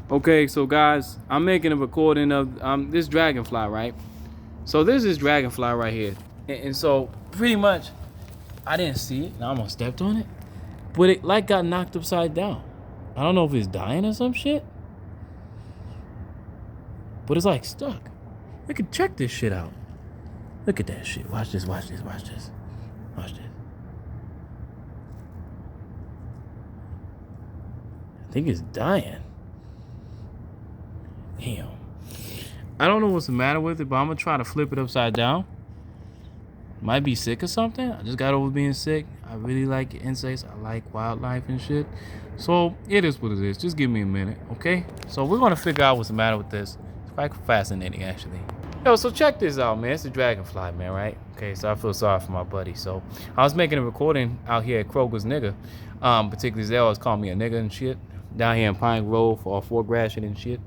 Okay, so guys, I'm making a recording of this dragonfly, right? So there's this dragonfly right here. And so pretty much I didn't see it and I almost stepped on it. But it like got knocked upside down. I don't know if it's dying or some shit. But it's like stuck. We could check this shit out. Look at that shit. Watch this, watch this, watch this. Watch this. I think it's dying. Damn. I don't know what's the matter with it, but I'm gonna try to flip it upside down. Might be sick or something. I just got over being sick. I really like insects. I like wildlife and shit. So it is what it is. Just give me a minute, okay? So we're gonna figure out what's the matter with this. It's quite fascinating, actually. Yo, so check this out, man. It's a dragonfly, man, right? Okay, so I feel sorry for my buddy. So I was making a recording out here at Kroger's Nigger. Particularly they always call me a nigga and shit. Down here in Pine Grove for Fort Gratiot and shit.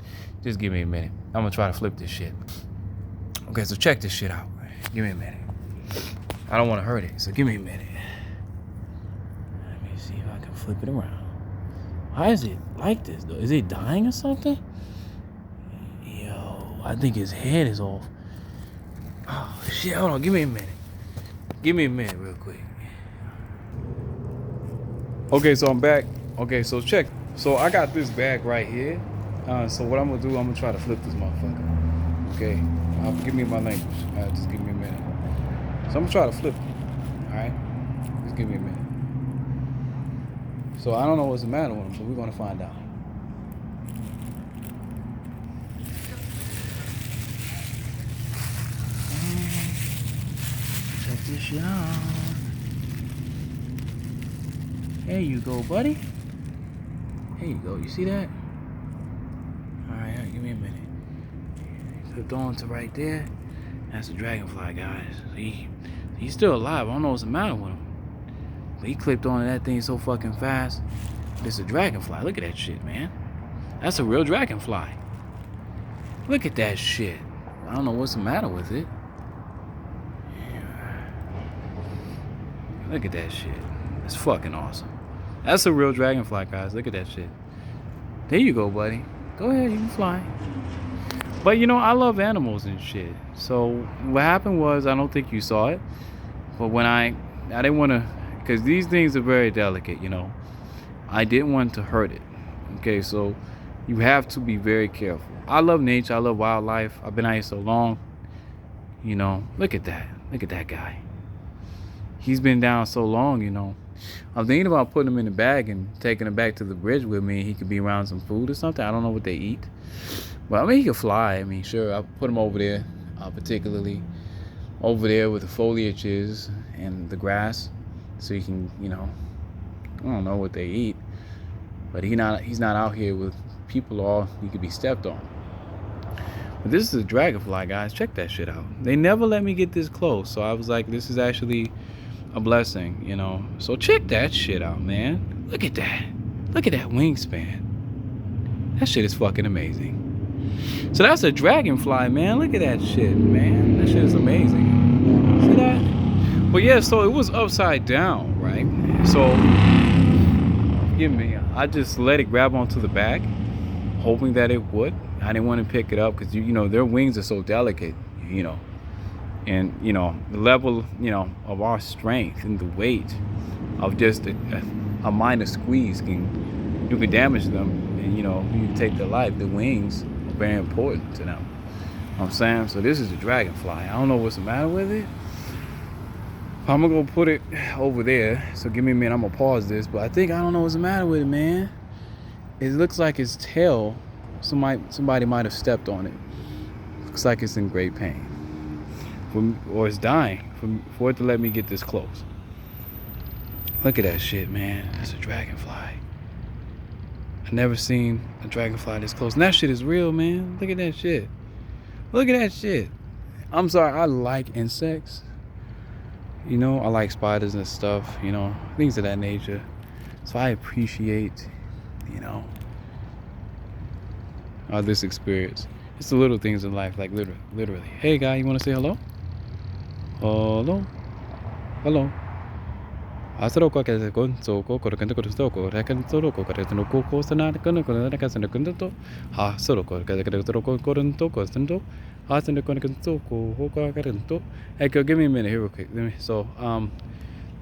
Just give me a minute. I'm gonna try to flip this shit. Okay, so check this shit out. Give me a minute. I don't want to hurt it, so give me a minute. Let me see if I can flip it around. Why is it like this, though? Is it dying or something? Yo, I think his head is off. Oh, shit, hold on. Give me a minute. Give me a minute real quick. Okay, so I'm back. Okay, so check. So I got this bag right here. So what I'm going to do, I'm going to try to flip this motherfucker. Okay? Give me my language. Just give me a minute. So I'm gonna try to flip it. Alright? Just give me a minute. So I don't know what's the matter with him, but we're gonna find out. Check this shit out. There you go, buddy. There you go. You see that? Alright, give me a minute. Flipped on to right there. That's a dragonfly, guys. He's still alive. I don't know what's the matter with him. But he clipped onto that thing so fucking fast. It's a dragonfly. Look at that shit, man. That's a real dragonfly. Look at that shit. I don't know what's the matter with it. Look at that shit. It's fucking awesome. That's a real dragonfly, guys. Look at that shit. There you go, buddy. Go ahead, you can fly. But you know, I love animals and shit. So what happened was, I don't think you saw it, but when I didn't want to, because these things are very delicate, you know. I didn't want to hurt it. Okay, so you have to be very careful. I love nature. I love wildlife. I've been out here so long. You know, look at that. Look at that guy. He's been down so long, you know. I'm thinking about putting him in the bag and taking him back to the bridge with me. He could be around some food or something. I don't know what they eat. Well, I mean, he can fly. I mean, sure, I'll put him over there, particularly over there where the foliage is and the grass, so he can, you know, I don't know what they eat, but he's not out here with people, or he could be stepped on. But this is a dragonfly, guys. Check that shit out. They never let me get this close, so I was like, this is actually a blessing, you know. So check that shit out, man. Look at that. Look at that wingspan. That shit is fucking amazing. So that's a dragonfly, man. Look at that shit, man. That shit is amazing. See that? But yeah, so it was upside down, right? So, forgive me. I just let it grab onto the back, hoping that it would. I didn't want to pick it up because, you know, their wings are so delicate, you know. And, you know, the level, you know, of our strength and the weight of just a minor squeeze you can damage them. And, you know, you can take their life. The wings are very important to them. You know what I'm saying? So this is a dragonfly. I don't know what's the matter with it. I'm gonna go put it over there. So give me a minute. I'm gonna pause this. But I don't know what's the matter with it, man. It looks like its tail, somebody might have stepped on it. Looks like it's in great pain. Or it's dying for it to let me get this close. Look at that shit, man. That's a dragonfly. I never seen a dragonfly this close. And that shit is real, man. Look at that shit. Look at that shit. I'm sorry, I like insects. You know, I like spiders and stuff, you know, things of that nature. So I appreciate, you know, this experience. It's the little things in life, like literally. Hey, guy, you want to say hello? Hello? Hello? Asaroko Kazakon, Soko, Korokantoko, Rakantoko, Karatoko, Kosana, Kanako, Ha Soroko, Kazakatoko, Koranto, Costanto, Hasan Konakantoko, Hoka Karanto. Hey, give me a minute here real quick. So,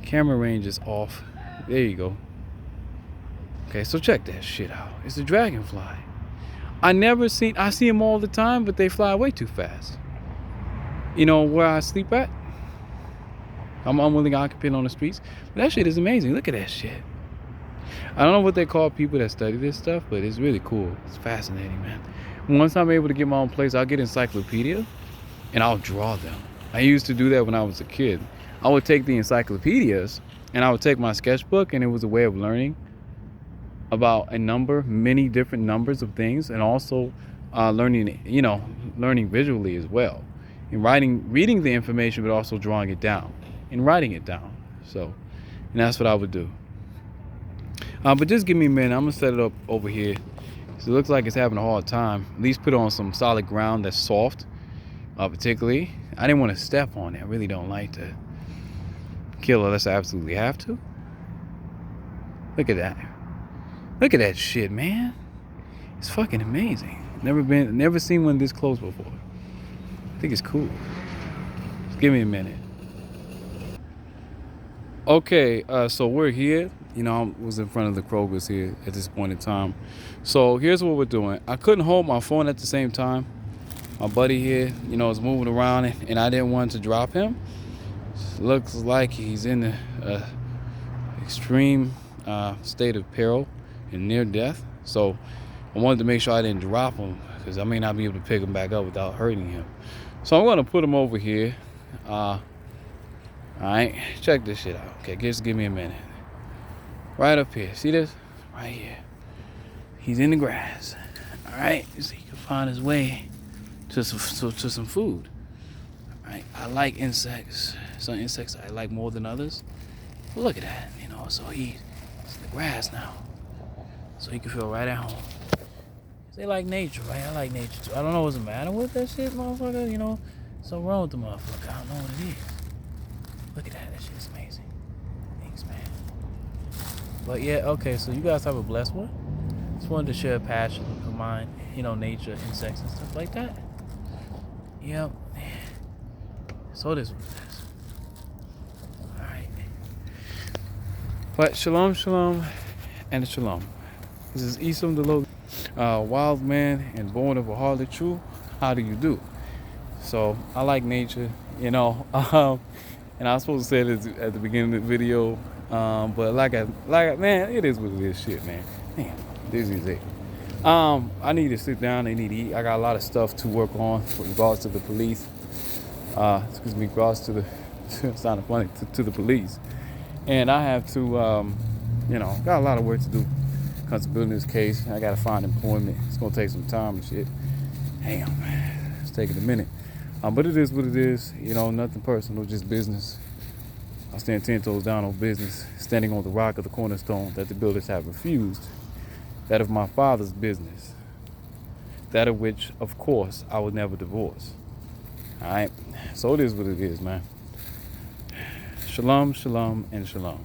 camera range is off. There you go. Okay, so check that shit out. It's a dragonfly. I see them all the time, but they fly way too fast. You know where I sleep at? I'm unwilling occupant on the streets. But that shit is amazing. Look at that shit. I don't know what they call people that study this stuff, but it's really cool. It's fascinating, man. Once I'm able to get my own place, I'll get encyclopedia and I'll draw them. I used to do that when I was a kid. I would take the encyclopedias and I would take my sketchbook, and it was a way of learning about many different numbers of things, and also learning visually as well. And reading the information, but also drawing it down and writing it down. So, and that's what I would do. But just give me a minute. I'm gonna set it up over here. So it looks like it's having a hard time. At least put it on some solid ground that's soft. Particularly, I didn't want to step on it. I really don't like to kill unless I absolutely have to. Look at that. Look at that shit, man. It's fucking amazing. Never seen one this close before. I think it's cool. Just give me a minute. Okay, so we're here. I was in front of the Kroger's here at this point in time. So here's what we're doing. I couldn't hold my phone at the same time. My buddy here, is moving around, and I didn't want to drop him. Looks like he's in an extreme state of peril and near death. So I wanted to make sure I didn't drop him, because I may not be able to pick him back up without hurting him. So I'm going to put him over here. All right, check this shit out. Okay, just give me a minute. Right up here. See this? Right here. He's in the grass. All right, so he can find his way to some food. All right, I like insects. Some insects I like more than others. But look at that, so he's in the grass now. So he can feel right at home. They like nature, right? I like nature too. I don't know what's the matter with that shit, motherfucker. Something wrong with the motherfucker. I don't know what it is. Look at that. That shit's amazing. Thanks, man. But yeah, okay, so you guys have a blessed one. Just wanted to share a passion of mine, nature, insects, and stuff like that. Yep. So this was this. Alright. But shalom, shalom, and shalom. This is Isam the wild man and born of a harlot true. How do you do? So I like nature, and I was supposed to say this at the beginning of the video, but man, it is what it is. Shit, man. Damn, this is it. I need to sit down. I need to eat. I got a lot of stuff to work on with regards to the police. Regards to the sounded funny to the police, and I have to, got a lot of work to do. Comes to building this case, I gotta find employment. It's gonna take some time and shit. Damn, it's taking a minute. But it is what it is. Nothing personal, just business. I stand 10 toes down on business, standing on the rock of the cornerstone that the builders have refused. That of my father's business. That of which, of course, I would never divorce. All right. So it is what it is, man. Shalom, shalom, and shalom.